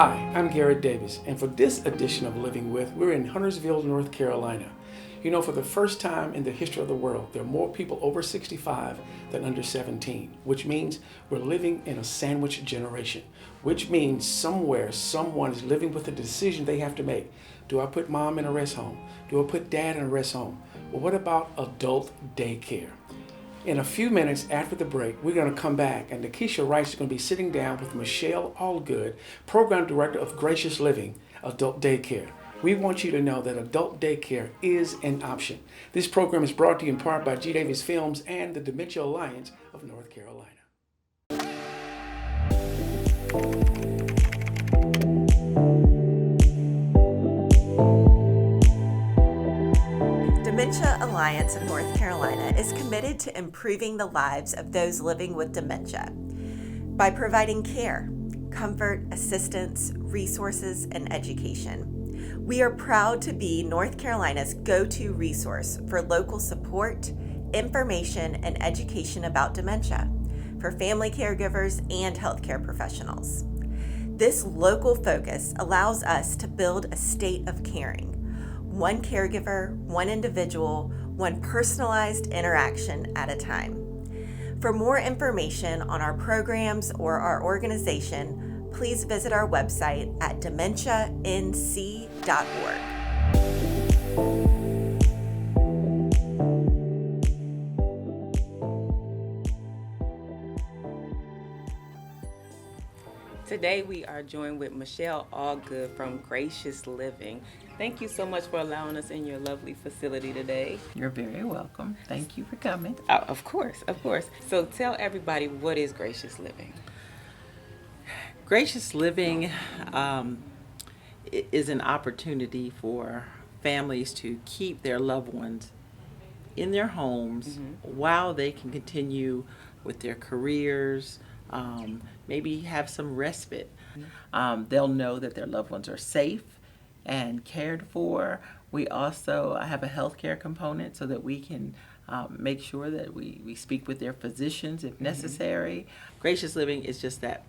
Hi, I'm Garrett Davis, and for this edition of Living With, we're in Huntersville, North Carolina. You know, for the first time in the history of the world, there are more people over 65 than under 17, which means we're living in a sandwich generation, which means somewhere someone is living with a decision they have to make. Do I put mom in a rest home? Do I put dad in a rest home? Well, what about adult daycare? In a few minutes after the break, we're going to come back, and Nikisha Rice is going to be sitting down with Michelle Allgood, Program Director of Gracious Living Adult Daycare. We want you to know that adult daycare is an option. This program is brought to you in part by GDavis Films and the Dementia Alliance of North Carolina. Dementia Alliance of North Carolina is committed to improving the lives of those living with dementia by providing care, comfort, assistance, resources, and education. We are proud to be North Carolina's go-to resource for local support, information, and education about dementia for family caregivers and healthcare professionals. This local focus allows us to build a state of caring. One caregiver, one individual, one personalized interaction at a time. For more information on our programs or our organization, please visit our website at dementianc.org. Today we are joined with Michelle Allgood from Gracious Living. Thank you so much for allowing us in your lovely facility today. You're very welcome. Thank you for coming. Of course. So tell everybody, what is Gracious Living? Gracious Living is an opportunity for families to keep their loved ones in their homes while they can continue with their careers, maybe have some respite. They'll know that their loved ones are safe and cared for. We also have a healthcare component so that we can make sure that we speak with their physicians if necessary. Gracious Living is just that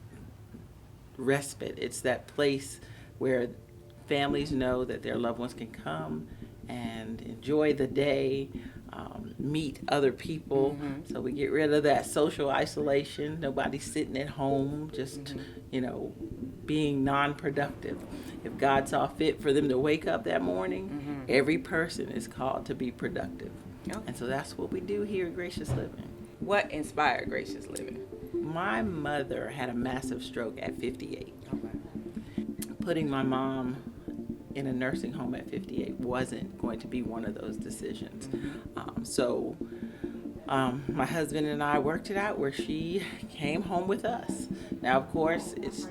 respite. It's that place where families know that their loved ones can come and enjoy the day, meet other people. So we get rid of that social isolation. Nobody's sitting at home just, being non-productive. If God saw fit for them to wake up that morning, every person is called to be productive. Okay. And so that's what we do here at Gracious Living. What inspired Gracious Living? My mother had a massive stroke at 58. Okay. Putting my mom in a nursing home at 58 wasn't going to be one of those decisions. So my husband and I worked it out where she came home with us. Now, of course, it's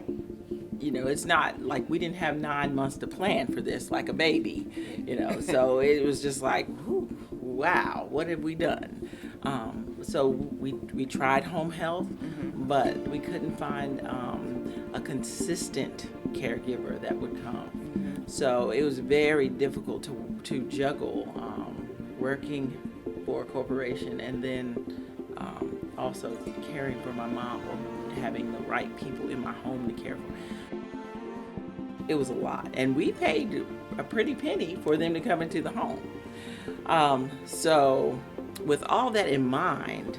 not like we didn't have 9 months to plan for this like a baby, so it was just like, wow, what have we done? So we tried home health, but we couldn't find a consistent caregiver that would come. So it was very difficult to juggle working for a corporation and then also caring for my mom or having the right people in my home to care for. It was a lot, and we paid a pretty penny for them to come into the home. So with all that in mind,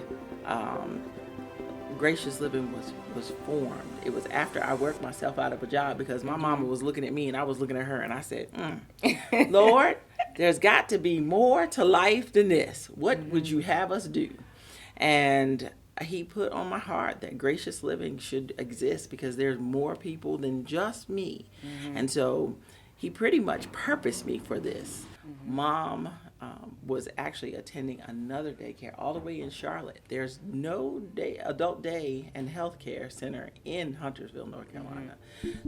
Gracious Living was formed. It was after I worked myself out of a job because my mama was looking at me and I was looking at her, and I said, Lord, there's got to be more to life than this. What would you have us do? And he put on my heart that Gracious Living should exist because there's more people than just me. And so he pretty much purposed me for this. Mom was actually attending another daycare all the way in Charlotte. There's no adult day and healthcare center in Huntersville, North Carolina.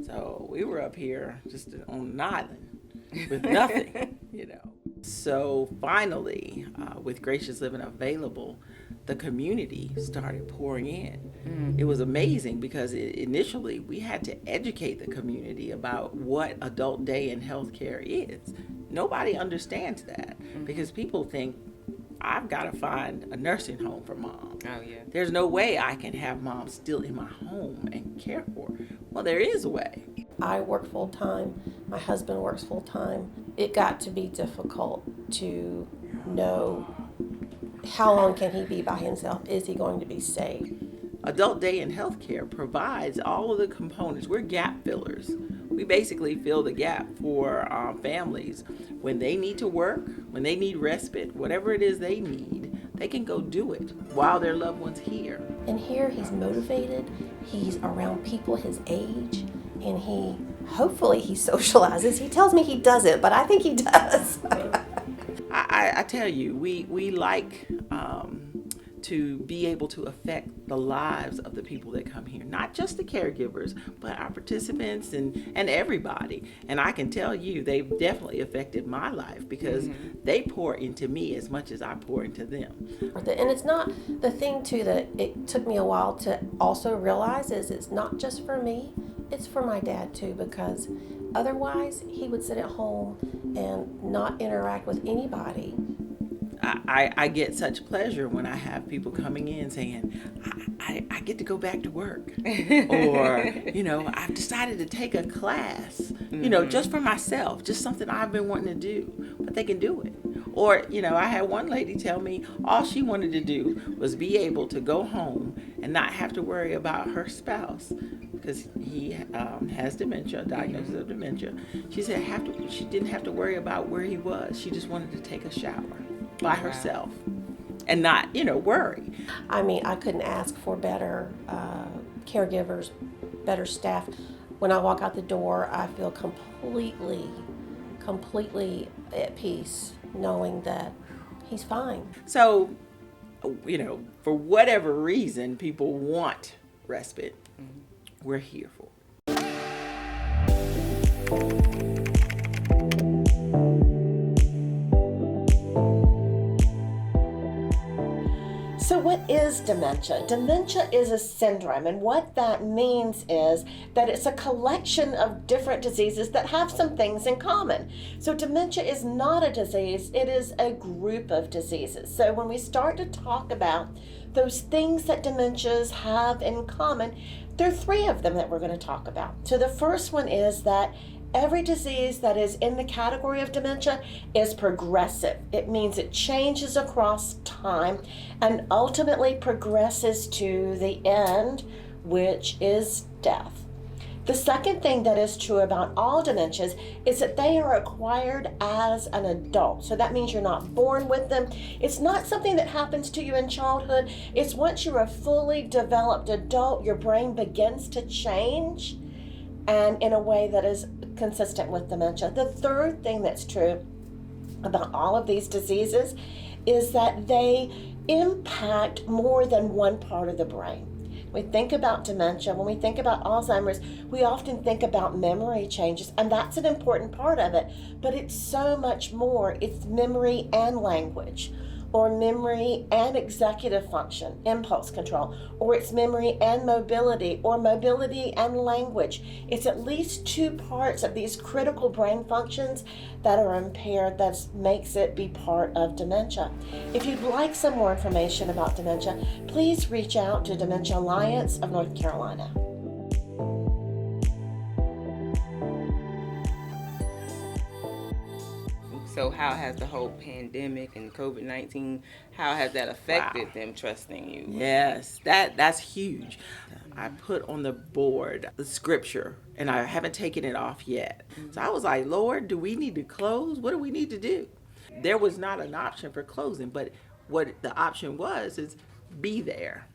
So we were up here just on an island with nothing, So finally, with Gracious Living available, the community started pouring in. It was amazing because initially we had to educate the community about what adult day and healthcare is. Nobody understands that because people think I've got to find a nursing home for mom. Oh, yeah. There's no way I can have mom still in my home and care for her. Well, there is a way. I work full time, my husband works full time. It got to be difficult to know how long can he be by himself? Is he going to be safe? Adult Day in Healthcare provides all of the components. We're gap fillers. We basically fill the gap for families when they need to work, when they need respite, whatever it is they need, they can go do it while their loved one's here. And here he's motivated, he's around people his age, and hopefully he socializes. He tells me he doesn't, but I think he does. I tell you, we like to be able to affect the lives of the people that come here, not just the caregivers, but our participants and everybody. And I can tell you, they've definitely affected my life because they pour into me as much as I pour into them. And it's not the thing too that it took me a while to also realize is it's not just for me, it's for my dad too, because otherwise he would sit at home and not interact with anybody. I get such pleasure when I have people coming in saying, I get to go back to work. Or, I've decided to take a class, just for myself, just something I've been wanting to do, but they can do it. Or, I had one lady tell me all she wanted to do was be able to go home and not have to worry about her spouse because he has dementia, diagnosis of dementia. She said she didn't have to worry about where he was. She just wanted to take a shower by herself and not, worry. I mean, I couldn't ask for better caregivers, better staff. When I walk out the door, I feel completely at peace knowing that he's fine. So, for whatever reason people want respite, we're here for it. So what is dementia? Dementia is a syndrome, and what that means is that it's a collection of different diseases that have some things in common. So dementia is not a disease, it is a group of diseases. So when we start to talk about those things that dementias have in common, there are three of them that we're going to talk about. So the first one is that every disease that is in the category of dementia is progressive. It means it changes across time and ultimately progresses to the end, which is death. The second thing that is true about all dementias is that they are acquired as an adult. So that means you're not born with them. It's not something that happens to you in childhood. It's once you're a fully developed adult, your brain begins to change, and in a way that is consistent with dementia. The third thing that's true about all of these diseases is that they impact more than one part of the brain. We think about dementia, when we think about Alzheimer's, we often think about memory changes, and that's an important part of it, but it's so much more. It's memory and language, or memory and executive function, impulse control, or it's memory and mobility, or mobility and language. It's at least two parts of these critical brain functions that are impaired that makes it be part of dementia. If you'd like some more information about dementia, please reach out to Dementia Alliance of North Carolina. So how has the whole pandemic and COVID-19, how has that affected them trusting you? Yes, that's huge. I put on the board the scripture, and I haven't taken it off yet. So I was like, Lord, do we need to close? What do we need to do? There was not an option for closing, but what the option was is be there.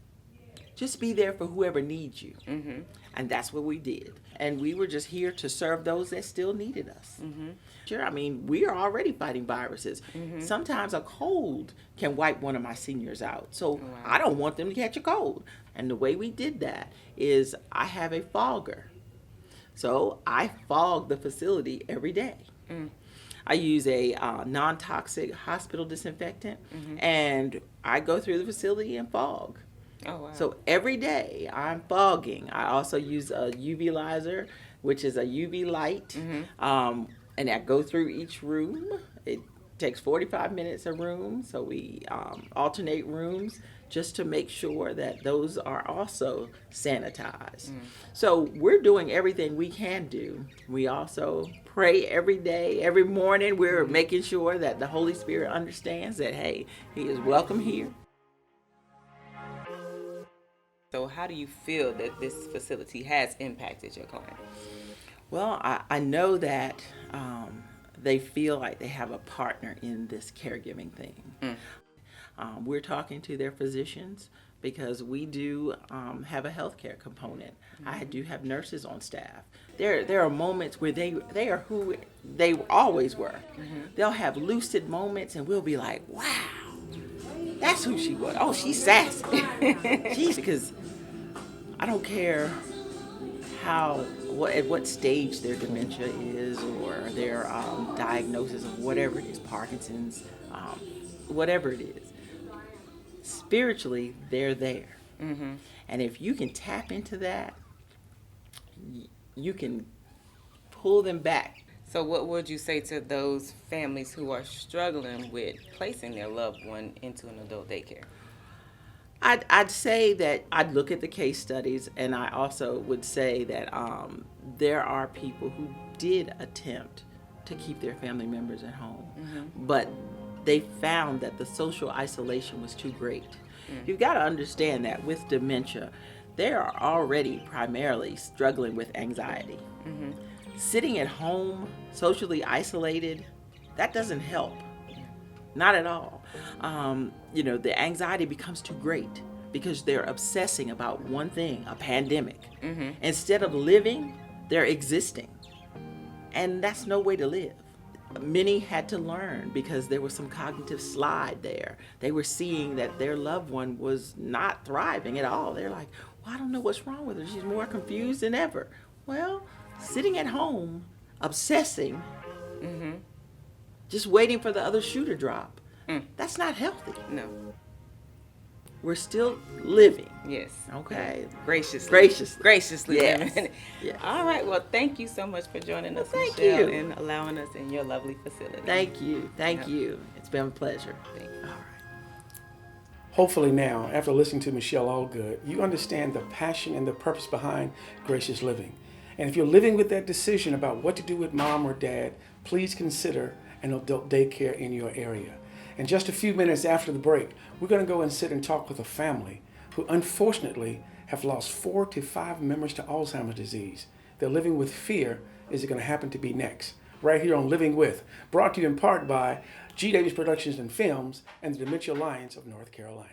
Just be there for whoever needs you. Mm-hmm. And that's what we did. And we were just here to serve those that still needed us. Mm-hmm. Sure, I mean, we are already fighting viruses. Mm-hmm. Sometimes a cold can wipe one of my seniors out. So I don't want them to catch a cold. And the way we did that is I have a fogger. So I fog the facility every day. Mm. I use a non-toxic hospital disinfectant, and I go through the facility and fog. Oh, wow. So every day I'm fogging. I also use a UV laser, which is a UV light, and I go through each room. It takes 45 minutes a room, so we alternate rooms just to make sure that those are also sanitized. So we're doing everything we can do. We also pray every day, every morning. We're making sure that the Holy Spirit understands that, hey, he is welcome here. So how do you feel that this facility has impacted your client? Well, I know that they feel like they have a partner in this caregiving thing. We're talking to their physicians because we do have a healthcare component. I do have nurses on staff. There are moments where they are who they always were. They'll have lucid moments and we'll be like, wow, that's who she was. Oh, she's sassy. Because I don't care at what stage their dementia is or their diagnosis of whatever it is, Parkinson's, whatever it is. Spiritually, they're there. And if you can tap into that, you can pull them back. So what would you say to those families who are struggling with placing their loved one into an adult daycare? I'd say that I'd look at the case studies, and I also would say that there are people who did attempt to keep their family members at home, but they found that the social isolation was too great. You've got to understand that with dementia, they are already primarily struggling with anxiety. Sitting at home, socially isolated, that doesn't help. Not at all. The anxiety becomes too great because they're obsessing about one thing, a pandemic. Instead of living, they're existing. And that's no way to live. Many had to learn because there was some cognitive slide there. They were seeing that their loved one was not thriving at all. They're like, well, I don't know what's wrong with her. She's more confused than ever. Well, sitting at home, obsessing, just waiting for the other shoe to drop, that's not healthy. No. We're still living. Yes. Okay. Graciously Yes. living. Yes. All right. Well, thank you so much for joining us, Thank Michelle, you. and allowing us in your lovely facility. Thank you. Thank you. It's been a pleasure. Thank you. All right. Hopefully now, after listening to Michelle Allgood, you understand the passion and the purpose behind Gracious Living. And if you're living with that decision about what to do with mom or dad, please consider an adult daycare in your area. In just a few minutes after the break, we're going to go and sit and talk with a family who unfortunately have lost 4 to 5 members to Alzheimer's disease. They're living with fear. Is it going to happen to be next? Right here on Living With, brought to you in part by GDavis Productions and Films and the Dementia Alliance of North Carolina.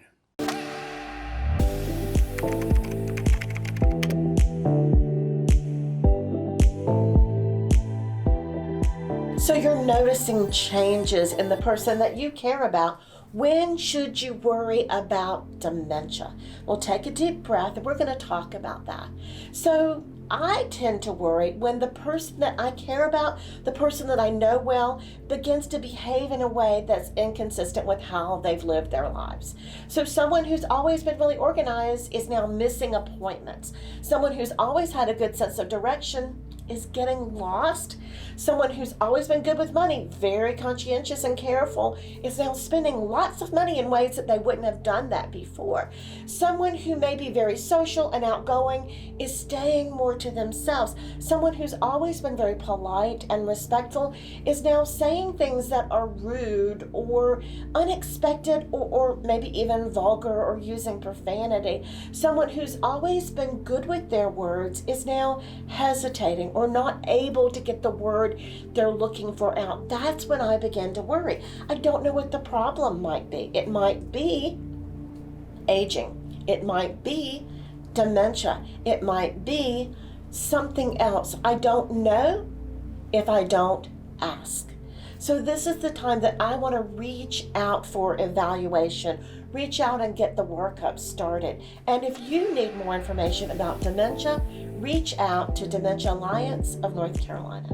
So you're noticing changes in the person that you care about. When should you worry about dementia? Well, take a deep breath and we're going to talk about that. So I tend to worry when the person that I care about, the person that I know well, begins to behave in a way that's inconsistent with how they've lived their lives. So someone who's always been really organized is now missing appointments. Someone who's always had a good sense of direction is getting lost. Someone who's always been good with money, very conscientious and careful, is now spending lots of money in ways that they wouldn't have done that before. Someone who may be very social and outgoing is staying more to themselves. Someone who's always been very polite and respectful is now saying things that are rude or unexpected or maybe even vulgar or using profanity. Someone who's always been good with their words is now hesitating or not able to get the word they're looking for out. That's when I begin to worry. I don't know what the problem might be. It might be aging. It might be dementia. It might be something else. I don't know if I don't ask. So this is the time that I want to reach out for evaluation, reach out and get the workup started. And if you need more information about dementia, reach out to Dementia Alliance of North Carolina.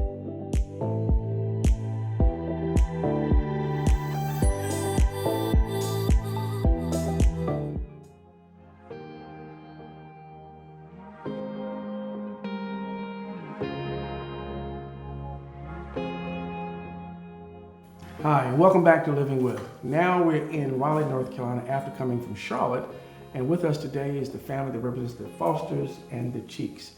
Hi, and welcome back to Living With. Now we're in Raleigh, North Carolina after coming from Charlotte, and with us today is the family that represents the Fosters and the Cheeks.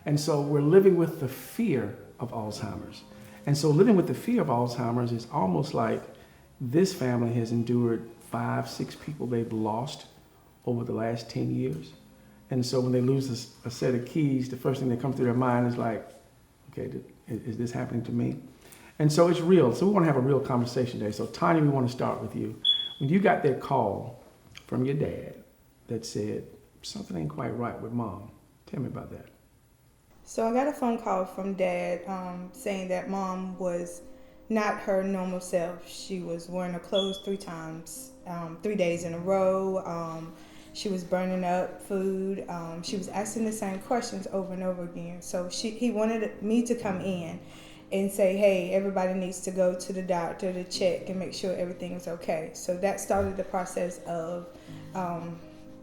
And so we're living with the fear of Alzheimer's. And so living with the fear of Alzheimer's is almost like this family has endured 5, 6 people they've lost over the last 10 years. And so when they lose a set of keys, the first thing that comes through their mind is like, okay, is this happening to me? And so it's real. So we want to have a real conversation today. So Tanya, we want to start with you. When you got that call from your dad that said, something ain't quite right with mom, tell me about that. So I got a phone call from Dad saying that Mom was not her normal self. She was wearing her clothes 3 times, 3 days in a row. She was burning up food. She was asking the same questions over and over again. So he wanted me to come in and say, hey, everybody needs to go to the doctor to check and make sure everything is okay. So that started the process of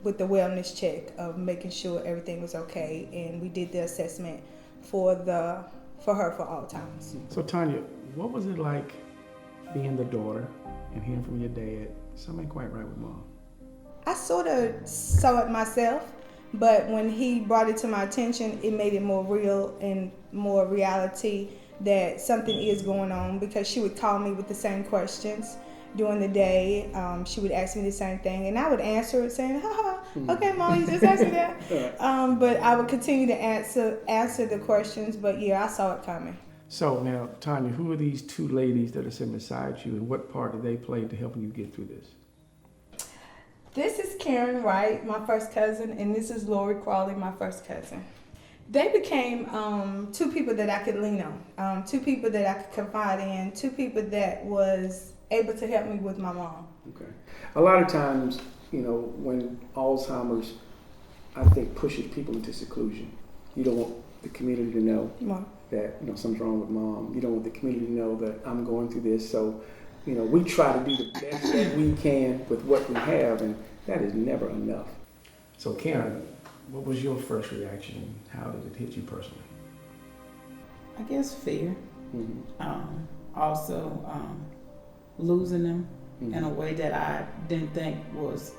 with the wellness check of making sure everything was okay, and we did the assessment for her for Alzheimer's. So Tanya, what was it like being the daughter and hearing from your dad, something ain't quite right with mom? I sort of saw it myself, but when he brought it to my attention, it made it more real and more reality that something is going on, because she would call me with the same questions during the day. She would ask me the same thing, and I would answer it saying, okay, Mom, you just asked me that. But I would continue to answer the questions, but yeah, I saw it coming. So now, Tanya, who are these 2 ladies that are sitting beside you, and what part did they play into helping you get through this? This is Karen Wright, my first cousin, and this is Lori Crawley, my first cousin. They became 2 people that I could lean on, 2 people that I could confide in, 2 people that was able to help me with my mom. Okay. A lot of times, when Alzheimer's, I think, pushes people into seclusion. You don't want the community to know that, something's wrong with mom. You don't want the community to know that I'm going through this. So, we try to do the best that we can with what we have, and that is never enough. So Karen, what was your first reaction? How did it hit you personally? I guess fear. Mm-hmm. Also, losing them Mm-hmm. in a way that I didn't think was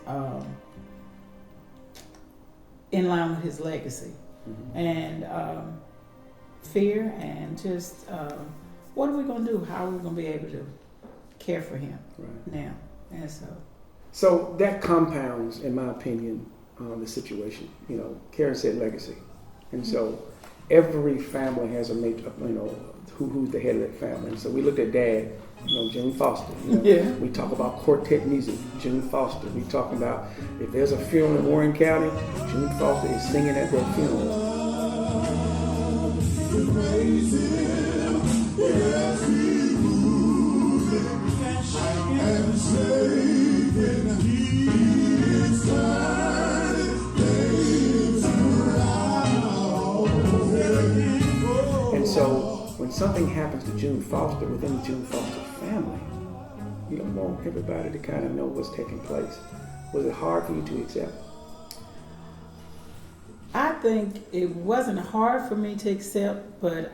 in line with his legacy. Mm-hmm. And fear and just what are we going to do? How are we going to be able to care for him now? And so that compounds, in my opinion, the situation. Karen said legacy. And so every family has a mate, who's the head of that family. And so we looked at Dad, June Foster. We talk about quartet music, June Foster. We talk about if there's a funeral in Warren County, June Foster is singing at that funeral. And so when something happens to June Foster within the June Foster family, you don't want everybody to kind of know what's taking place. Was it hard for you to accept? I think it wasn't hard for me to accept, but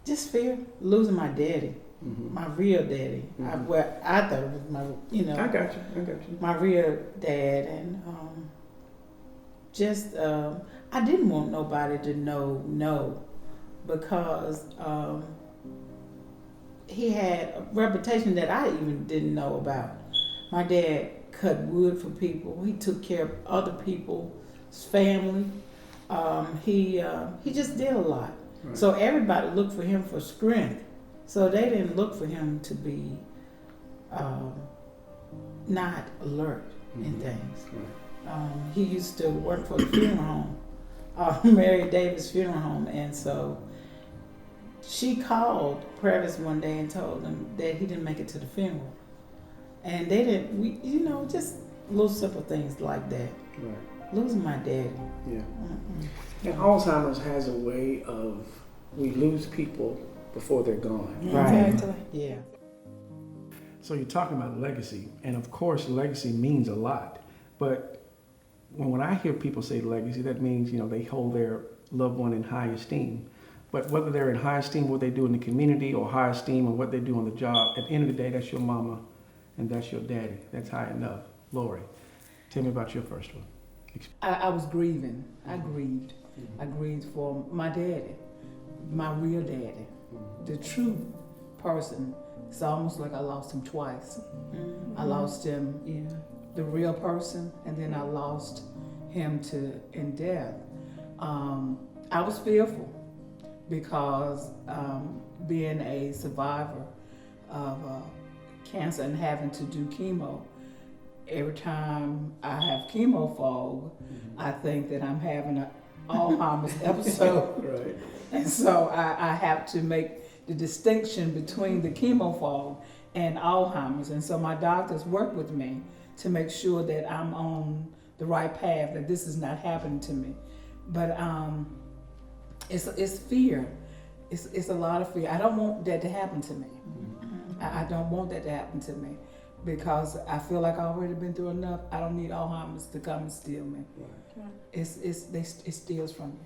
just fear losing my daddy, my real daddy. Mm-hmm. I thought it was my, I got you. my real dad, and I didn't want nobody to know, because he had a reputation that I even didn't know about. My dad cut wood for people. He took care of other people's family. He just did a lot. Right. So everybody looked for him for strength. So they didn't look for him to be not alert in things. Right. He used to work for the funeral home, Garrett Davis Funeral Home, and so she called Previs one day and told him that he didn't make it to the funeral. And they didn't, just little simple things like that. Right. Losing my daddy. Yeah. And Alzheimer's has a way of, we lose people before they're gone. Right. Exactly. Yeah. So you're talking about legacy, and of course legacy means a lot. But when I hear people say legacy, that means, they hold their loved one in high esteem. But whether they're in high esteem what they do in the community or high esteem on what they do on the job, at the end of the day, that's your mama and that's your daddy. That's high enough. Lori, tell me about your first one. I was grieving. I grieved. I grieved for my daddy, my real daddy, the true person. It's almost like I lost him twice. I lost him, the real person, and then I lost him in death. I was fearful because being a survivor of cancer and having to do chemo, every time I have chemo fog, I think that I'm having an Alzheimer's episode. Right. And so I have to make the distinction between the chemo fog and Alzheimer's. And so my doctors work with me to make sure that I'm on the right path, that this is not happening to me. But it's fear. It's a lot of fear. I don't want that to happen to me. I don't want that to happen to me because I feel like I've already been through enough. I don't need Alzheimer's to come and steal me. Right. It steals from me.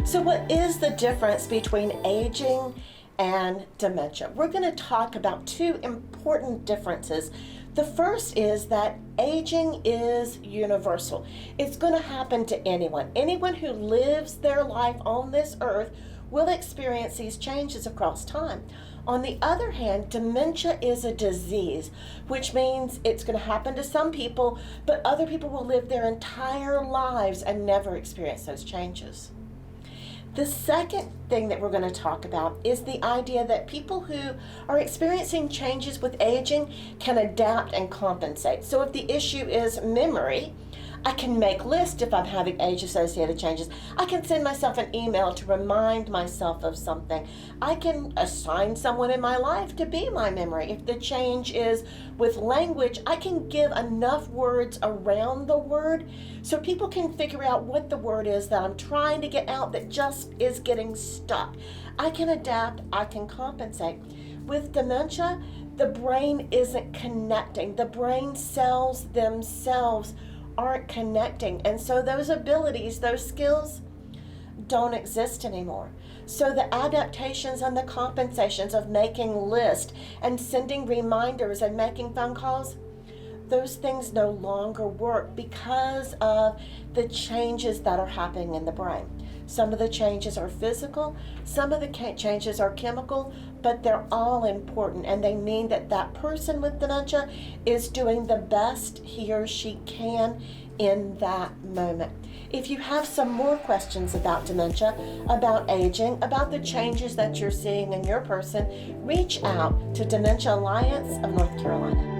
So what is the difference between aging and dementia? We're going to talk about two important differences. The first is that aging is universal. It's going to happen to anyone. Anyone who lives their life on this earth will experience these changes across time. On the other hand, dementia is a disease, which means it's going to happen to some people, but other people will live their entire lives and never experience those changes. The second thing that we're going to talk about is the idea that people who are experiencing changes with aging can adapt and compensate. So if the issue is memory, I can make lists if I'm having age-associated changes. I can send myself an email to remind myself of something. I can assign someone in my life to be my memory. If the change is with language, I can give enough words around the word so people can figure out what the word is that I'm trying to get out that just is getting stuck. I can adapt, I can compensate. With dementia, the brain isn't connecting. The brain cells themselves aren't connecting, and so those abilities, those skills don't exist anymore. So the adaptations and the compensations of making lists and sending reminders and making phone calls, those things no longer work because of the changes that are happening in the brain. Some of the changes are physical, some of the changes are chemical, but they're all important, and they mean that that person with dementia is doing the best he or she can in that moment. If you have some more questions about dementia, about aging, about the changes that you're seeing in your person, reach out to Dementia Alliance of North Carolina.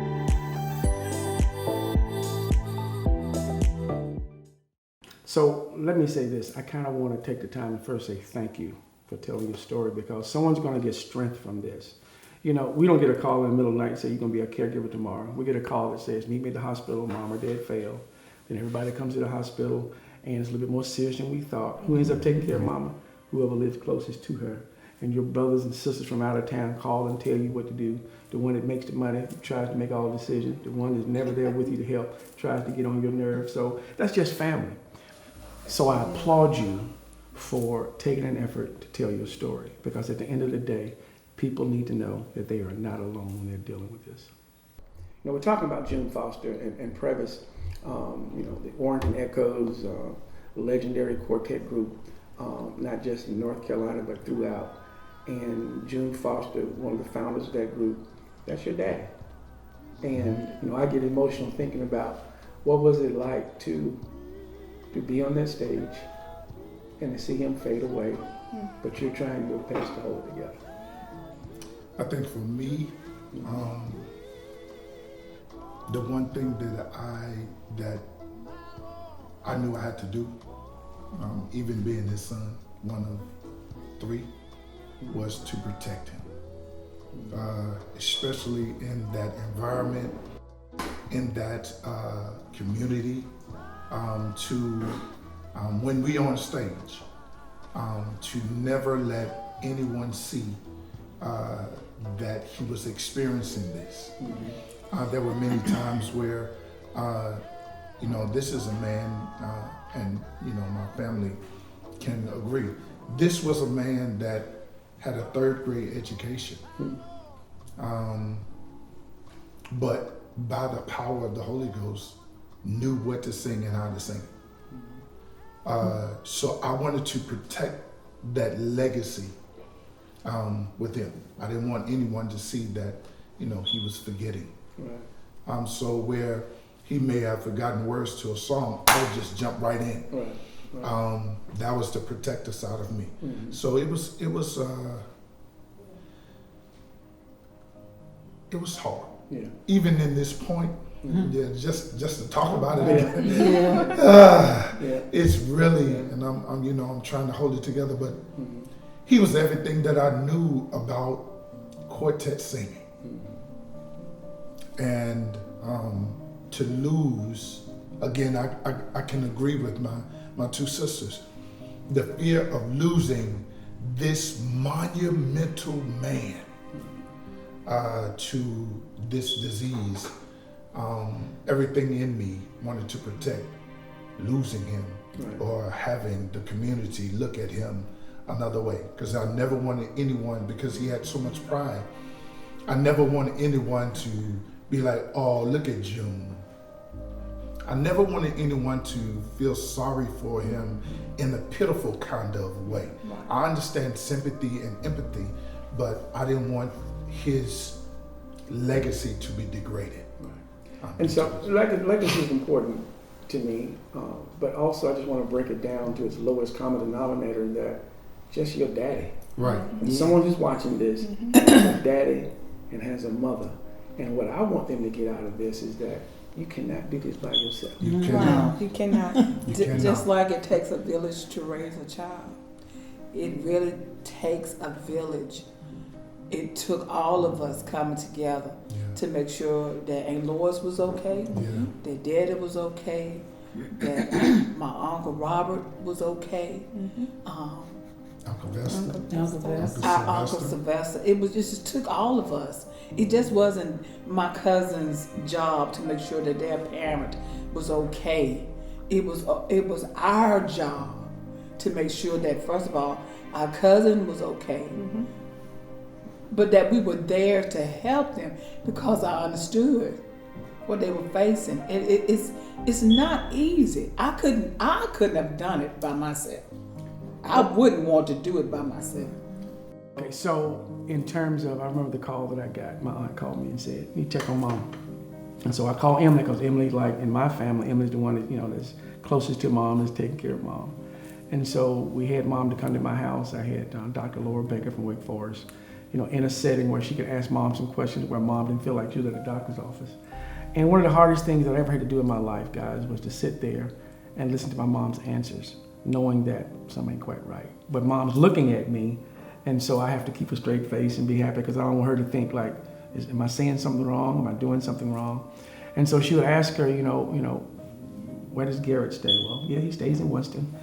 So let me say this. I kind of want to take the time to first say thank you for telling your story, because someone's going to get strength from this. You know, we don't get a call in the middle of the night and say you're going to be a caregiver tomorrow. We get a call that says, meet me at the hospital, mom or dad failed. Then everybody comes to the hospital and it's a little bit more serious than we thought. Who ends up taking care of mama? Whoever lives closest to her. And your brothers and sisters from out of town call and tell you what to do. The one that makes the money tries to make all the decisions. The one that's never there with you to help tries to get on your nerves. So that's just family. So I applaud you for taking an effort to tell your story, because at the end of the day, people need to know that they are not alone when they're dealing with this. You know, we're talking about June Foster and Previs, the Orrington Echoes, legendary quartet group, not just in North Carolina, but throughout. And June Foster, one of the founders of that group, that's your dad. And, I get emotional thinking about what was it like to be on that stage and to see him fade away, but you're trying your best to hold it together. I think for me, the one thing that I knew I had to do, even being his son, one of three, was to protect him, especially in that environment, in that community. When we on stage, to never let anyone see that he was experiencing this. There were many times where, this is a man, and my family can agree. This was a man that had a 3rd grade education, but by the power of the Holy Ghost, knew what to sing and how to sing. So I wanted to protect that legacy with him. I didn't want anyone to see that, he was forgetting. Right. So where he may have forgotten words to a song, I would just jump right in. Right. Right. That was the protector side of me. Mm-hmm. So it was hard. Yeah. Even in this point, just to talk about it again. It's really, and I'm trying to hold it together, but he was everything that I knew about quartet singing. And to lose, again, I can agree with my 2 sisters. The fear of losing this monumental man to this disease, everything in me wanted to protect losing him, right, or having the community look at him another way. Because I never wanted anyone, because he had so much pride, I never wanted anyone to be like, oh, look at June. I never wanted anyone to feel sorry for him in a pitiful kind of way. Right. I understand sympathy and empathy, but I didn't want his legacy to be degraded. Right. And so legacy is important to me, but also I just want to break it down to its lowest common denominator, that just your daddy. Right. And someone who's watching this has a daddy and has a mother. And what I want them to get out of this is that you cannot do this by yourself. You cannot. You cannot. Just like it takes a village to raise a child. It really takes a village. It took all of us coming together to make sure that Aunt Lois was okay, that Daddy was okay, that my Uncle Robert was okay, Uncle Vesta. Our Uncle Sylvester. It just took all of us. It just wasn't my cousin's job to make sure that their parent was okay. It was our job to make sure that, first of all, our cousin was okay, but that we were there to help them, because I understood what they were facing. It's not easy. I couldn't have done it by myself. I wouldn't want to do it by myself. Okay, so in terms of, I remember the call that I got. My aunt called me and said, "You need to check on Mom." And so I called Emily, because Emily's like, in my family, Emily's the one that, that's closest to Mom, is taking care of Mom. And so we had Mom to come to my house. I had Dr. Laura Baker from Wake Forest, in a setting where she could ask Mom some questions where Mom didn't feel like she was at a doctor's office. And one of the hardest things that I ever had to do in my life, guys, was to sit there and listen to my mom's answers, knowing that something ain't quite right. But Mom's looking at me, and so I have to keep a straight face and be happy, because I don't want her to think like, am I saying something wrong? Am I doing something wrong? And so she would ask her, where does Garrett stay? Well, yeah, he stays in Winston.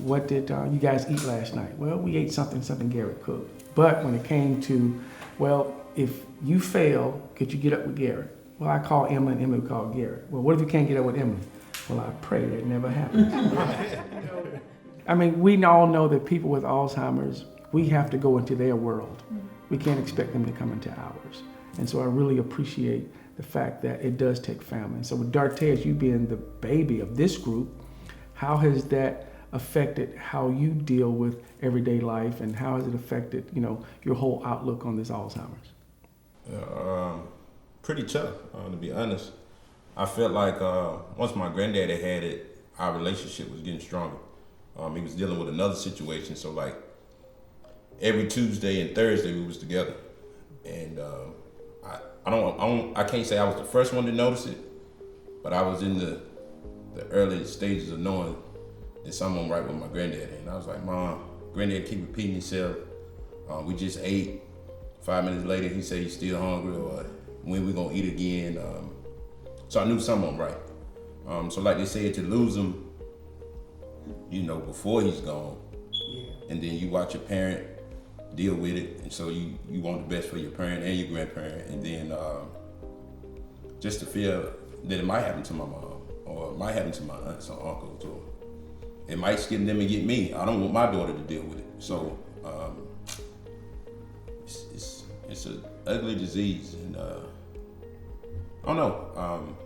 What did you guys eat last night? Well, we ate something Garrett cooked. But when it came to, well, if you fail, could you get up with Garrett? Well, I call Emily, and Emily would call Garrett. Well, what if you can't get up with Emily? Well, I pray that never happens. I mean, we all know that people with Alzheimer's, we have to go into their world. We can't expect them to come into ours. And so I really appreciate the fact that it does take family. And so with Dartes, you being the baby of this group, how has that affected how you deal with everyday life, and how has it affected, your whole outlook on this Alzheimer's? Pretty tough, to be honest. I felt like once my granddaddy had it, our relationship was getting stronger. He was dealing with another situation, so like every Tuesday and Thursday we was together, and I can't say I was the first one to notice it, but I was in the early stages of knowing that something right with my granddaddy, and I was like, Mom, Granddaddy keep repeating himself. We just ate. 5 minutes later, he said he's still hungry, or when we gonna eat again. So I knew something right. So like they said, to lose him, before he's gone, and then you watch your parent deal with it, and so you want the best for your parent and your grandparent, and then just to feel that it might happen to my mom, or it might happen to my aunts or uncles, or it might skip them and get me. I don't want my daughter to deal with it. So it's an ugly disease, and I don't know.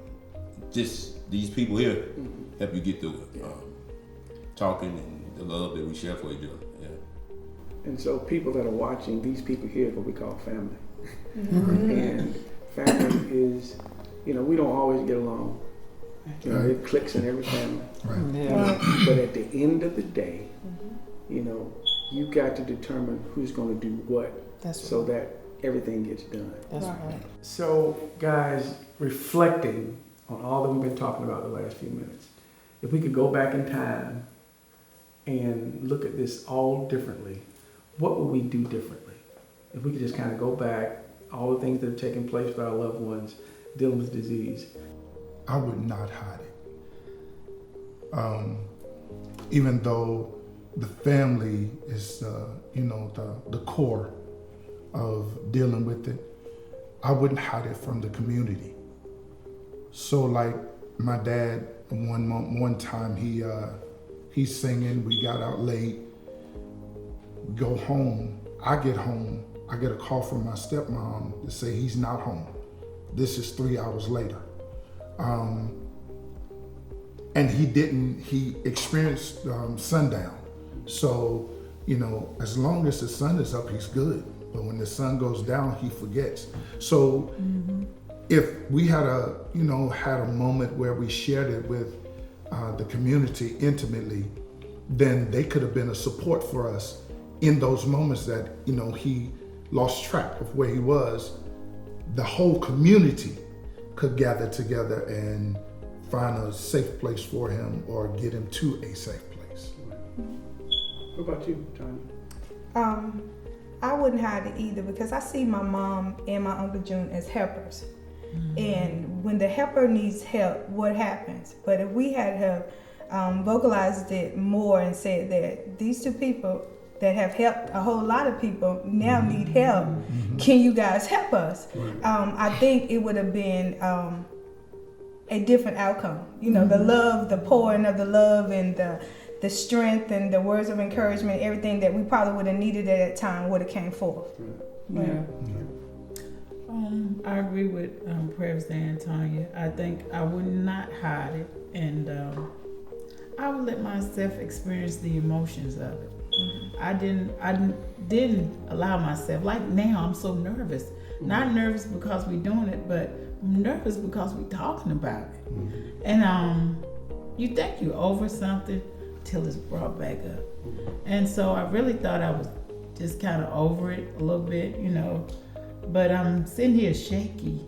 Just these people here help you get through it. Talking and the love that we share for each other. Yeah. And so people that are watching, these people here is what we call family. And family is, we don't always get along. It clicks in every family. But at the end of the day, you got to determine who's going to do what that everything gets done. That's right. So guys, reflecting on all that we've been talking about the last few minutes, if we could go back in time and look at this all differently, what would we do differently? If we could just kind of go back, all the things that have taken place with our loved ones dealing with disease. I would not hide it. Even though the family is, the core of dealing with it, I wouldn't hide it from the community. So like my dad, one time he's singing, we got out late, we go home, I get home, I get a call from my stepmom to say he's not home. This is 3 hours later. And he experienced sundown. So, as long as the sun is up, he's good. But when the sun goes down, he forgets. So if we had a moment where we shared it with the community intimately, then they could have been a support for us in those moments that, he lost track of where he was. The whole community could gather together and find a safe place for him or get him to a safe place. What about you, Tanya? I wouldn't hide it either because I see my mom and my Uncle June as helpers. And when the helper needs help, what happens? But if we had vocalized it more and said that these two people that have helped a whole lot of people now need help, can you guys help us? I think it would have been a different outcome. The love, the pouring of the love and the strength and the words of encouragement, everything that we probably would have needed at that time would have came forth. I agree with President and Tanya. I think I would not hide it, and I would let myself experience the emotions of it. I didn't allow myself. Like now, I'm so nervous. Not nervous because we're doing it, but I'm nervous because we're talking about it. And you think you're over something till it's brought back up. And so I really thought I was just kind of over it a little bit, But I'm sitting here shaky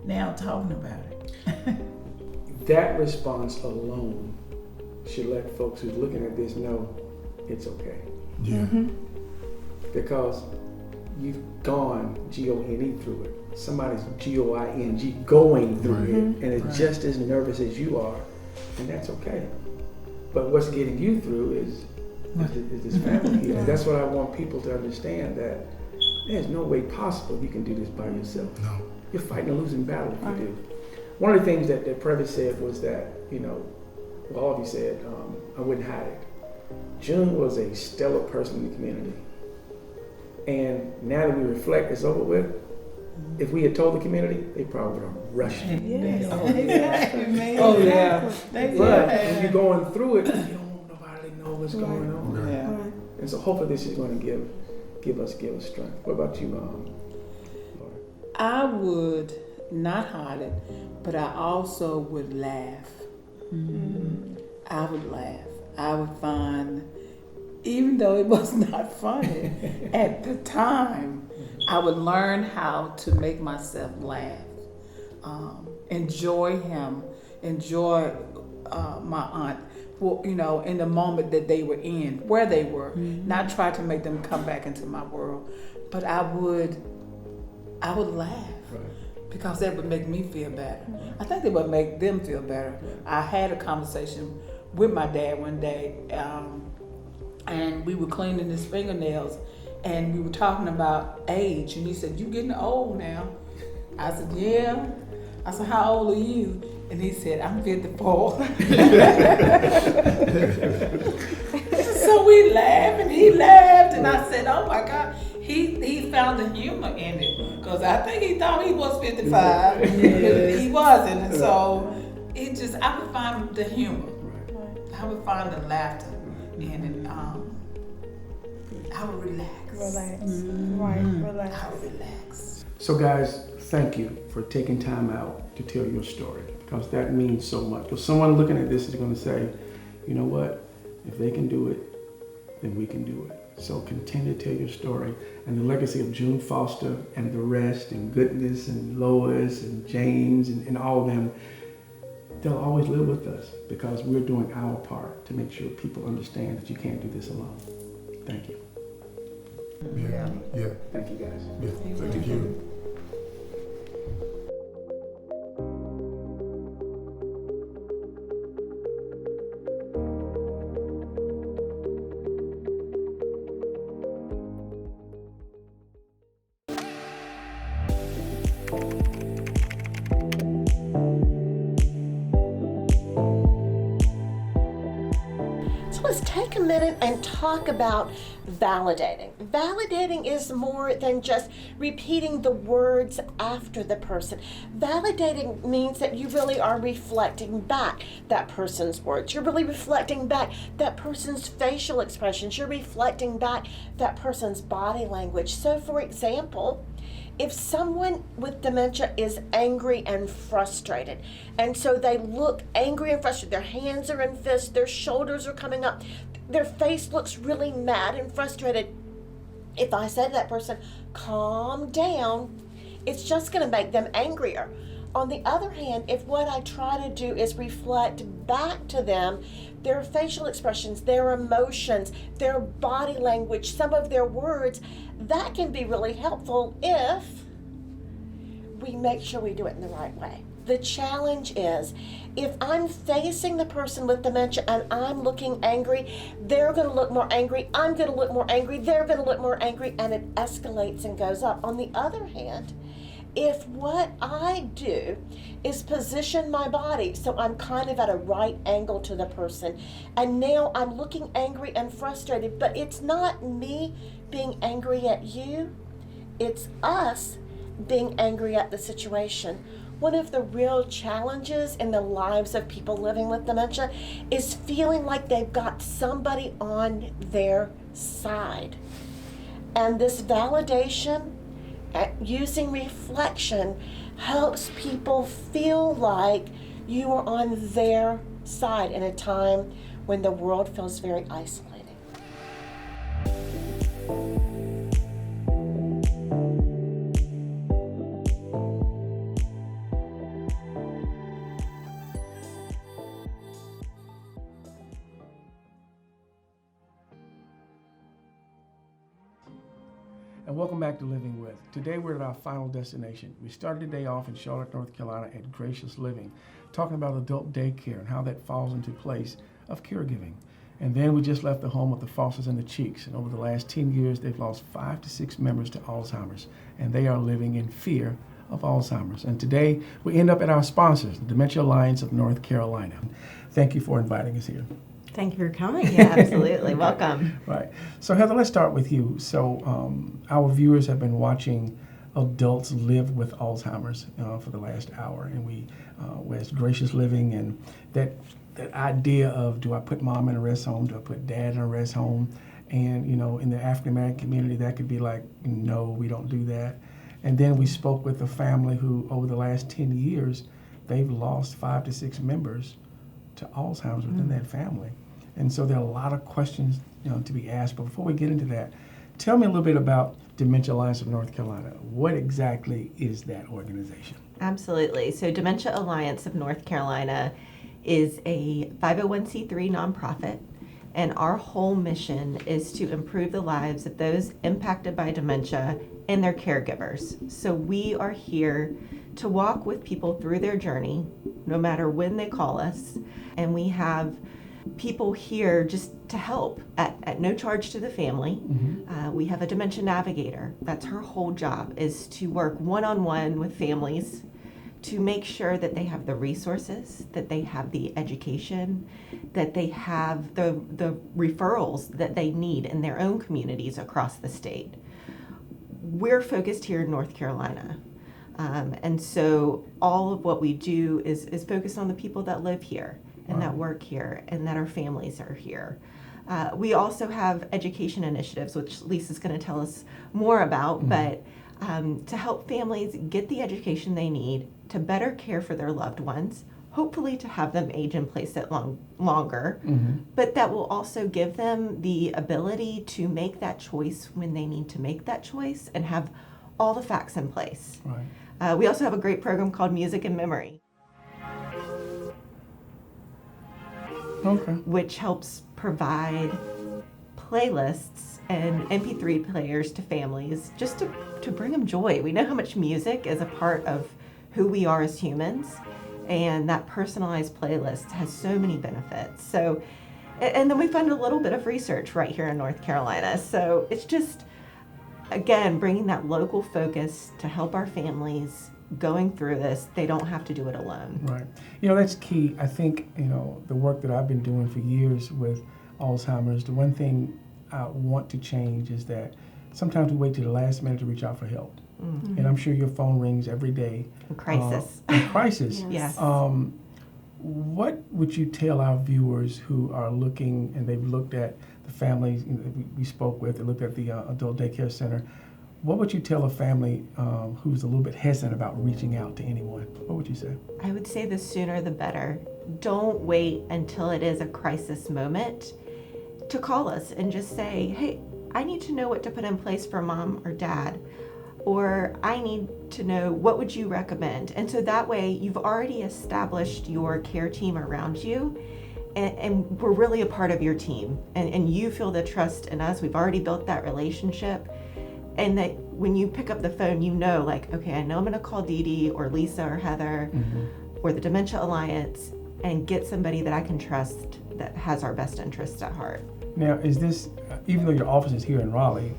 now talking about it. That response alone should let folks who's looking at this know it's okay. Because you've gone G-O-N-E through it. Somebody's G-O-I-N-G going through it and is just as nervous as you are, and that's okay. But what's getting you through is this family here. That's what I want people to understand, that there's no way possible you can do this by yourself. No. You're fighting a losing battle if you do. One of the things that Previs said was that, all of you said, I wouldn't hide it. June was a stellar person in the community. And now that we reflect, it's over with. If we had told the community, they probably would have rushed it. Exactly. Oh, yeah. But when you're going through it, you don't want nobody to know what's going on. Yeah. And so hopefully this is going to give us strength. What about you, Laura? I would not hide it, but I also would laugh. I would laugh. I would find, even though it was not funny at the time, I would learn how to make myself laugh, enjoy him, enjoy my aunt, in the moment that they were in, where they were, not try to make them come back into my world, but I would laugh. Because that would make me feel better. I think it would make them feel better. I had a conversation with my dad one day, and we were cleaning his fingernails, and we were talking about age, and he said, "You getting old now." I said, "Yeah." I said, how old are you? And he said, I'm 54. So we laughed and he laughed and I said, oh my God, he found the humor in it. Because I think he thought he was 55, but he wasn't. And so I would find the humor. I would find the laughter and I would relax. Relax. Mm-hmm. Right, relax. I would relax. So guys, thank you for taking time out to tell your story, because that means so much. Because someone looking at this is going to say, you know what, if they can do it, then we can do it. So continue to tell your story, and the legacy of June Foster and the rest, and Goodness and Lois and James and all of them, they'll always live with us because we're doing our part to make sure people understand that you can't do this alone. Thank you. Yeah. Thank you guys. Yeah. Thank you. So let's take a minute and talk about validating. Validating is more than just repeating the words after the person. Validating means that you really are reflecting back that person's words. You're really reflecting back that person's facial expressions. You're reflecting back that person's body language. So for example, if someone with dementia is angry and frustrated, and so they look angry and frustrated, their hands are in fists, their shoulders are coming up, their face looks really mad and frustrated, if I say to that person, calm down, it's just going to make them angrier. On the other hand, if what I try to do is reflect back to them their facial expressions, their emotions, their body language, some of their words, that can be really helpful if we make sure we do it in the right way. The challenge is, if I'm facing the person with dementia and I'm looking angry, they're going to look more angry, I'm going to look more angry, they're going to look more angry, and it escalates and goes up. On the other hand, if what I do is position my body so I'm kind of at a right angle to the person, and now I'm looking angry and frustrated, but it's not me being angry at you, it's us being angry at the situation. One of the real challenges in the lives of people living with dementia is feeling like they've got somebody on their side. And this validation, using reflection, helps people feel like you are on their side in a time when the world feels very isolating. And welcome back to Living With. Today we're at our final destination. We started the day off in Charlotte, North Carolina at Gracious Living, talking about adult daycare and how that falls into place of caregiving. And then we just left the home of the Fosters and the Cheeks. And over the last 10 years, they've lost 5 to 6 members to Alzheimer's, and they are living in fear of Alzheimer's. And today we end up at our sponsors, the Dementia Alliance of North Carolina. Thank you for inviting us here. Thank you for coming. Yeah, absolutely. Welcome. Right. So Heather, let's start with you. So our viewers have been watching adults live with Alzheimer's for the last hour, and we was Gracious Living, and that idea of, do I put mom in a rest home? Do I put dad in a rest home? And in the African American community, that could be like, no, we don't do that. And then we spoke with a family who, over the last 10 years, they've lost 5 to 6 members to Alzheimer's within that family. And so there are a lot of questions to be asked. But before we get into that, tell me a little bit about Dementia Alliance of North Carolina. What exactly is that organization? Absolutely. So Dementia Alliance of North Carolina is a 501c3 nonprofit, and our whole mission is to improve the lives of those impacted by dementia and their caregivers. So we are here to walk with people through their journey, no matter when they call us, and we have people here just to help at no charge to the family. Mm-hmm. We have a dementia navigator. That's her whole job, is to work one-on-one with families to make sure that they have the resources, that they have the education, that they have the referrals that they need in their own communities across the state. We're focused here in North Carolina. And so all of what we do is focused on the people that live here and that work here and that our families are here. We also have education initiatives, which Lisa's going to tell us more about, but to help families get the education they need to better care for their loved ones, hopefully to have them age in place at longer, but that will also give them the ability to make that choice when they need to make that choice and have all the facts in place. Right. We also have a great program called Music and Memory, which helps provide playlists and MP3 players to families just to bring them joy. We know how much music is a part of who we are as humans, and that personalized playlist has so many benefits. So, and then we fund a little bit of research right here in North Carolina. So it's just, again, bringing that local focus to help our families going through this. They don't have to do it alone. Right. You know, that's key. I think, you know, the work that I've been doing for years with Alzheimer's, the one thing I want to change is that sometimes we wait to the last minute to reach out for help. And I'm sure your phone rings every day. Crisis. Crisis. Yes. What would you tell our viewers who are looking and they've looked at the families we spoke with, they looked at the adult daycare center, what would you tell a family who's a little bit hesitant about reaching out to anyone? What would you say? I would say the sooner the better. Don't wait until it is a crisis moment to call us and just say, hey, I need to know what to put in place for mom or dad, or I need to know what would you recommend. And so that way you've already established your care team around you, and we're really a part of your team, and you feel the trust in us. We've already built that relationship, and that when you pick up the phone, you know, like, okay, I know I'm gonna call Dee Dee or Lisa or Heather or the Dementia Alliance and get somebody that I can trust that has our best interests at heart. Now, is this, even though your office is here in Raleigh,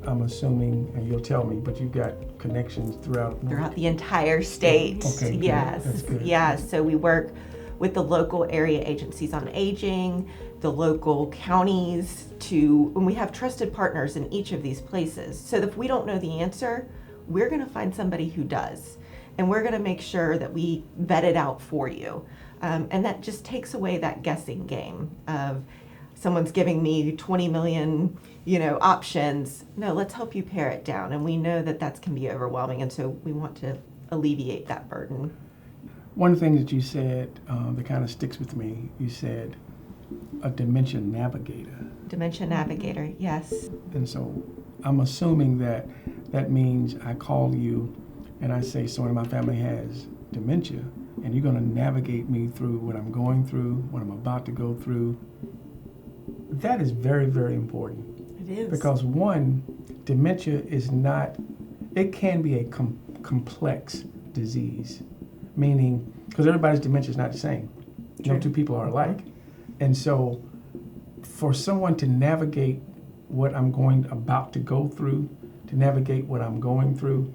I'm assuming, and you'll tell me, but you've got connections throughout the entire state. Okay, good. Yes. That's good. Yeah, so we work with the local area agencies on aging, the local counties, and we have trusted partners in each of these places. So if we don't know the answer, we're going to find somebody who does. And we're going to make sure that we vet it out for you. And that just takes away that guessing game of someone's giving me 20 million, options. No, let's help you pare it down. And we know that can be overwhelming. And so we want to alleviate that burden. One thing that you said that kind of sticks with me, you said a dementia navigator. Dementia navigator, yes. And so I'm assuming that means I call you and I say, someone in my family has dementia, and you're going to navigate me through what I'm going through, what I'm about to go through. That is very, very important. It is. Because one, dementia is not, it can be a complex disease, meaning, because everybody's dementia is not the same. No two people are alike. And so for someone to navigate what I'm about to go through, to navigate what I'm going through,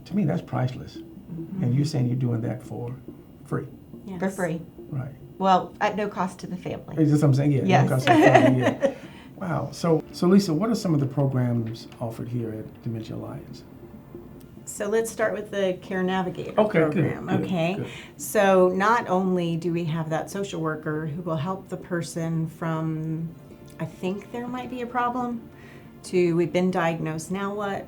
to me, that's priceless. Mm-hmm. And you're saying you're doing that for free. Yes. For free. Right. Well, at no cost to the family. Is this what I'm saying? Yeah. Yes. No cost to the family, yeah. Wow. So Lisa, what are some of the programs offered here at Dementia Alliance? So let's start with the Care Navigator Good, program. good. So not only do we have that social worker who will help the person from, I think there might be a problem, to we've been diagnosed, now what,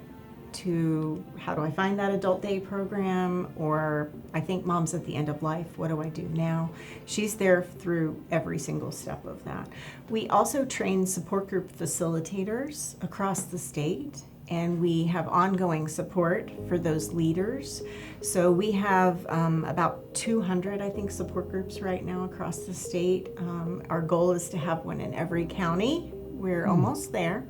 to how do I find that adult day program, or I think mom's at the end of life, what do I do now? She's there through every single step of that. We also train support group facilitators across the state, and we have ongoing support for those leaders. So we have about 200, I think, support groups right now across the state. Our goal is to have one in every county. We're almost there.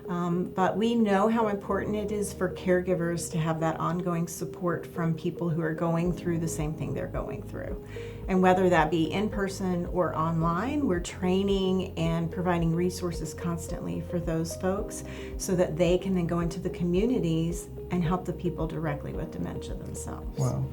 But we know how important it is for caregivers to have that ongoing support from people who are going through the same thing they're going through. And whether that be in person or online, we're training and providing resources constantly for those folks so that they can then go into the communities and help the people directly with dementia themselves. Wow.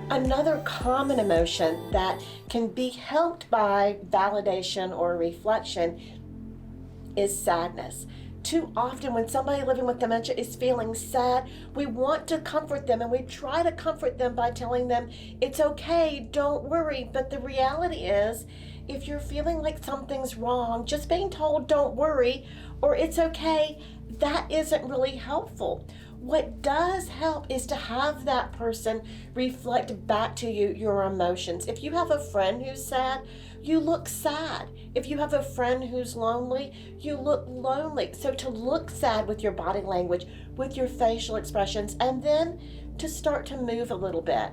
Another common emotion that can be helped by validation or reflection is sadness. Too often when somebody living with dementia is feeling sad, we want to comfort them, and we try to comfort them by telling them, it's okay, don't worry. But the reality is, if you're feeling like something's wrong, just being told don't worry or it's okay, that isn't really helpful. What does help is to have that person reflect back to you your emotions. If you have a friend who's sad, you look sad. If you have a friend who's lonely, you look lonely. So to look sad with your body language, with your facial expressions, and then to start to move a little bit.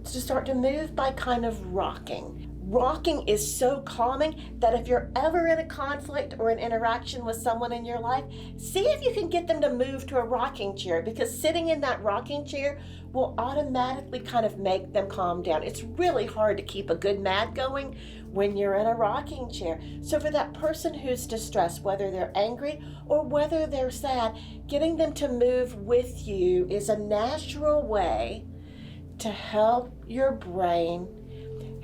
To start to move by kind of rocking. Rocking is so calming that if you're ever in a conflict or an interaction with someone in your life, see if you can get them to move to a rocking chair, because sitting in that rocking chair will automatically kind of make them calm down. It's really hard to keep a good mad going when you're in a rocking chair. So for that person who's distressed, whether they're angry or whether they're sad, getting them to move with you is a natural way to help your brain,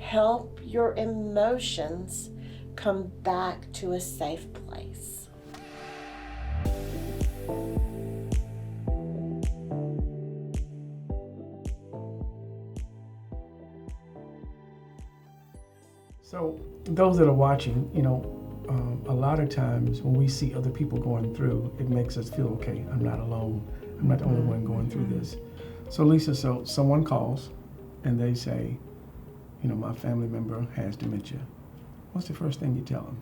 help your emotions come back to a safe place. So those that are watching, a lot of times when we see other people going through, it makes us feel okay. I'm not alone. I'm not the only one going through this. So Lisa, so someone calls and they say, my family member has dementia. What's the first thing you tell them?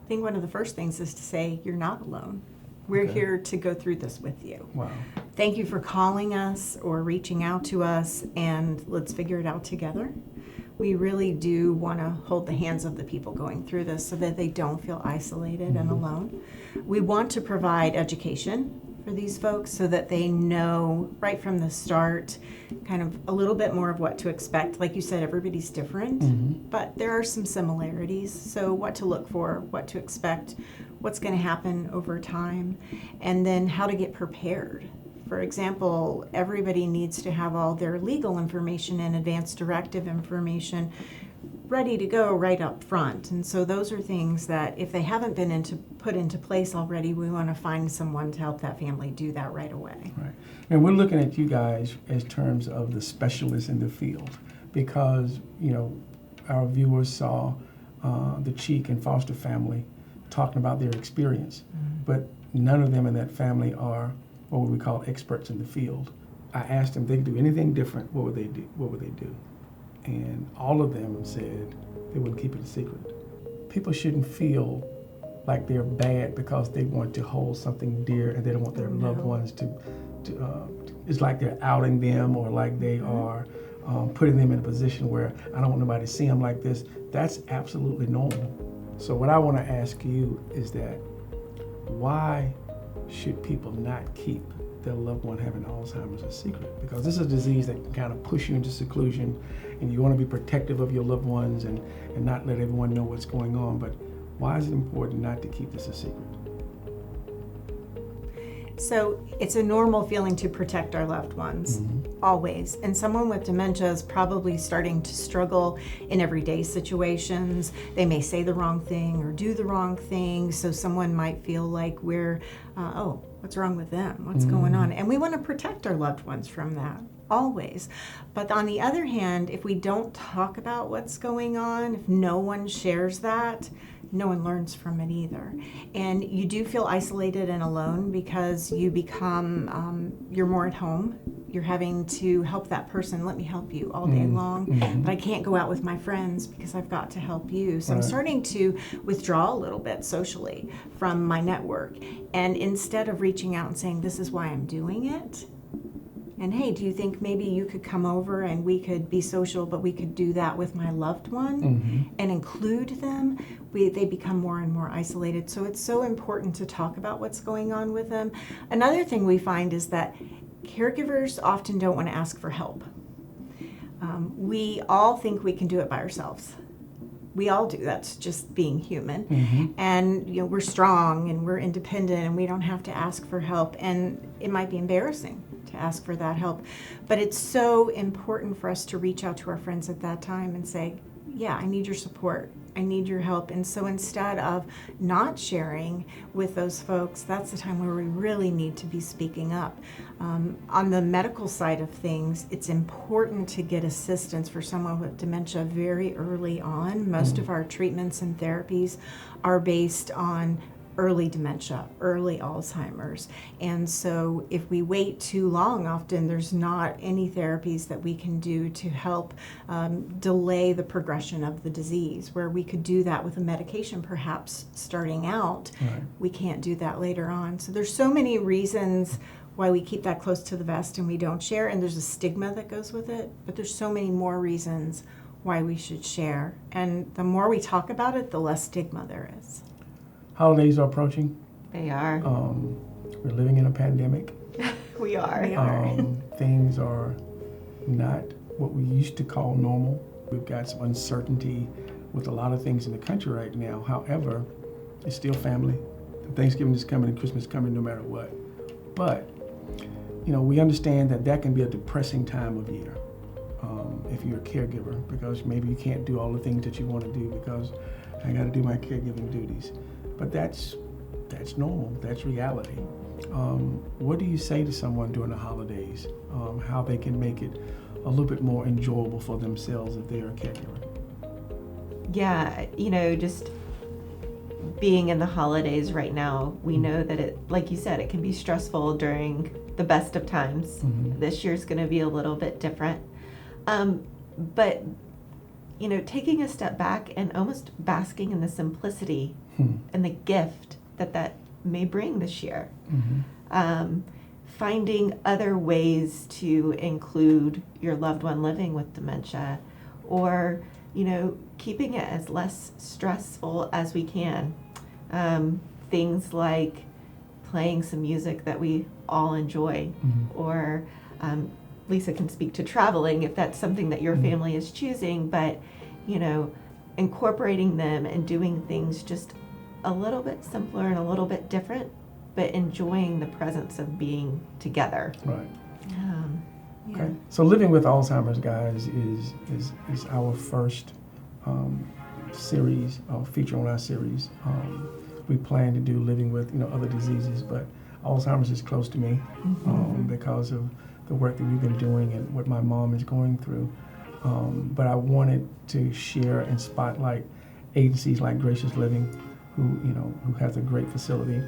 I think one of the first things is to say, you're not alone. We're Okay. here to go through this with you. Wow. Thank you for calling us or reaching out to us, and let's figure it out together. We really do want to hold the hands of the people going through this so that they don't feel isolated and alone. We want to provide education for these folks so that they know right from the start kind of a little bit more of what to expect. Like you said, everybody's different, but there are some similarities. So what to look for, what to expect, what's going to happen over time, and then how to get prepared. For example, everybody needs to have all their legal information and advance directive information ready to go right up front. And so those are things that if they haven't been put into place already, we want to find someone to help that family do that right away. Right. And we're looking at you guys as terms of the specialists in the field, because, our viewers saw the Cheek and Foster family talking about their experience, but none of them in that family are what we call experts in the field. I asked them if they could do anything different, what would they do? What would they do? And all of them said they would keep it a secret. People shouldn't feel like they're bad because they want to hold something dear and they don't want their loved ones to it's like they're outing them, or like they are putting them in a position where I don't want nobody to see them like this. That's absolutely normal. So what I want to ask you is that why should people not keep their loved one having Alzheimer's a secret? Because this is a disease that can kind of push you into seclusion, and you want to be protective of your loved ones and not let everyone know what's going on. But why is it important not to keep this a secret? So it's a normal feeling to protect our loved ones, always. And someone with dementia is probably starting to struggle in everyday situations. They may say the wrong thing or do the wrong thing. So someone might feel like we're, what's wrong with them? What's going on? And we want to protect our loved ones from that, always. But on the other hand, if we don't talk about what's going on, if no one shares that, no one learns from it either. And you do feel isolated and alone because you become, you're more at home. You're having to help that person. Let me help you all day long. But I can't go out with my friends because I've got to help you. So I'm starting to withdraw a little bit socially from my network. And instead of reaching out and saying, this is why I'm doing it, and hey, do you think maybe you could come over and we could be social, but we could do that with my loved one and include them? They become more and more isolated. So it's so important to talk about what's going on with them. Another thing we find is that caregivers often don't want to ask for help. We all think we can do it by ourselves. we all do. That's just being human. And we're strong and we're independent and we don't have to ask for help. And it might be embarrassing to ask for that help. But it's so important for us to reach out to our friends at that time and say, yeah, I need your support. I need your help. And so instead of not sharing with those folks, that's the time where we really need to be speaking up. On the medical side of things, it's important to get assistance for someone with dementia very early on. Most of our treatments and therapies are based on early dementia, early Alzheimer's. And so if we wait too long, often there's not any therapies that we can do to help delay the progression of the disease, where we could do that with a medication perhaps starting out. Right. We can't do that later on. So there's so many reasons why we keep that close to the vest and we don't share, and there's a stigma that goes with it, but there's so many more reasons why we should share. And the more we talk about it, the less stigma there is. Holidays are approaching. They are. We're living in a pandemic. We are. Things are not what we used to call normal. We've got some uncertainty with a lot of things in the country right now. However, it's still family. Thanksgiving is coming and Christmas is coming no matter what. But, we understand that can be a depressing time of year if you're a caregiver, because maybe you can't do all the things that you want to do because I got to do my caregiving duties. But that's normal. That's reality. What do you say to someone during the holidays? How they can make it a little bit more enjoyable for themselves if they're a caregiver? Yeah, just being in the holidays right now, we know that it, like you said, it can be stressful during the best of times. This year's going to be a little bit different. But taking a step back and almost basking in the simplicity and the gift that may bring this year. Finding other ways to include your loved one living with dementia, or, keeping it as less stressful as we can. Things like playing some music that we all enjoy, or Lisa can speak to traveling if that's something that your family is choosing, but incorporating them and doing things just a little bit simpler and a little bit different, but enjoying the presence of being together. Right. Okay. So living with Alzheimer's, guys, is our first series, feature on our series. We plan to do living with other diseases, but Alzheimer's is close to me because of the work that we've been doing and what my mom is going through. But I wanted to share and spotlight agencies like Gracious Living, who has a great facility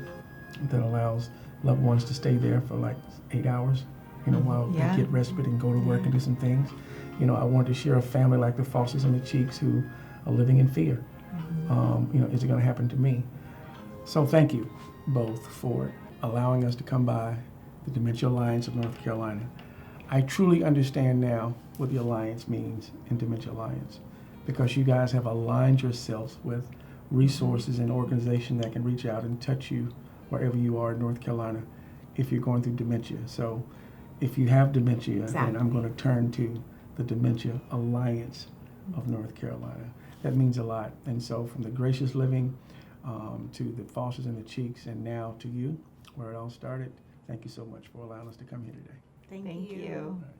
that allows loved ones to stay there for like 8 hours, while they get respite and go to work and do some things. I wanted to share a family like the Fosters and the Cheeks who are living in fear. Is it going to happen to me? So thank you both for allowing us to come by the Dementia Alliance of North Carolina. I truly understand now what the Alliance means in Dementia Alliance, because you guys have aligned yourselves with resources and organizations that can reach out and touch you wherever you are in North Carolina if you're going through dementia. So if you have dementia, then I'm going to turn to the Dementia Alliance of North Carolina. That means a lot. And so from the Gracious Living to the Fosters and the Cheeks, and now to you, where it all started, thank you so much for allowing us to come here today. Thank you. All right.